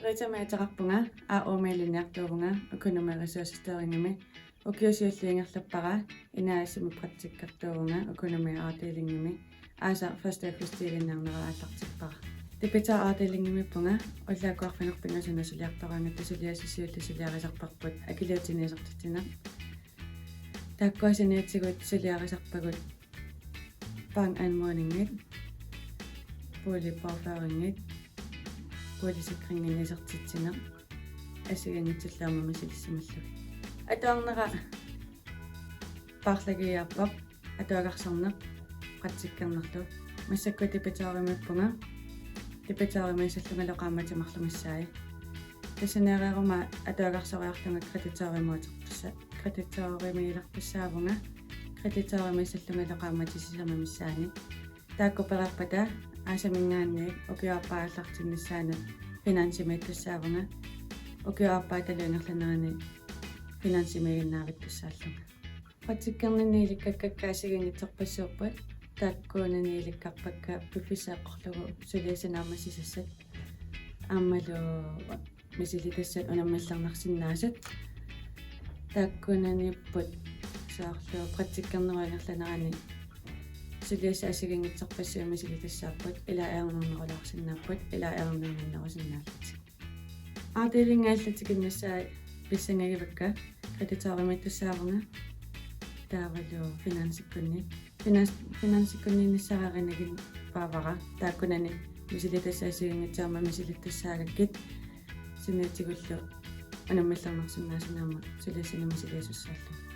Ritamaataqarpunga aaormialiniartuuvunga Economic Resources Teoringami ukiusiulliingerlappara inaassimi praktikkartuuvunga Economic Artilingami aasa first akustiilinnaarneraallartikpara tipita Artilingimippunga ullaakkuarfinerpingasunasuliartoranga tasuliassisiullisuliarisarparput akiliutiniisertitina taakkuasiniitsigut suliarisarpagut bankanmuuningit puulipporfaaringit puulisikringanisertitsina ассигангитсиллаамамисилиссималлу атуарнера парлагиарпап атуагарсарнеқ пратиккернерлу массакку типитааримиппунга типитааримиссаллунгалоқааматимарлумиссаи тассанерерума атуагарсориартунга кредитааримуутертусса кредитааримиилерпассаавунга кредитааримиссаллунгалоқааматисисамамиссаани тааккуперерпата аасамингаанниик укиуарпааллартиннссаана финансимиттуссаавунга укиуарпааталуангерланерани финансимигиннаавиттуссааллунга патиккерниннииликкаккаасигингитсерпассууппат тааккуунаннииликкарпакка пиффисааққорлугу сулиасанаамассисассат ааммалу мисилитассат унаммалларнарсиннаасат тааккуунаниппут саарлу патиккернеруангерланерани сулиасаасигингитсерпассуа мисилитассааппут илааернернерулаарсиннааппут илааернернернерусиннааллат аатилингааллатикиннассаа писсангагивакка кредитааримиттуссаавнга таавалу финансиккунниинассарааринагин паавара тааккунани мисилитассаасигингитсаама мисилиттассаагаккит синнатигуллу анаммалларнерсиннаасинаама сулиассана мисилиасуссааллу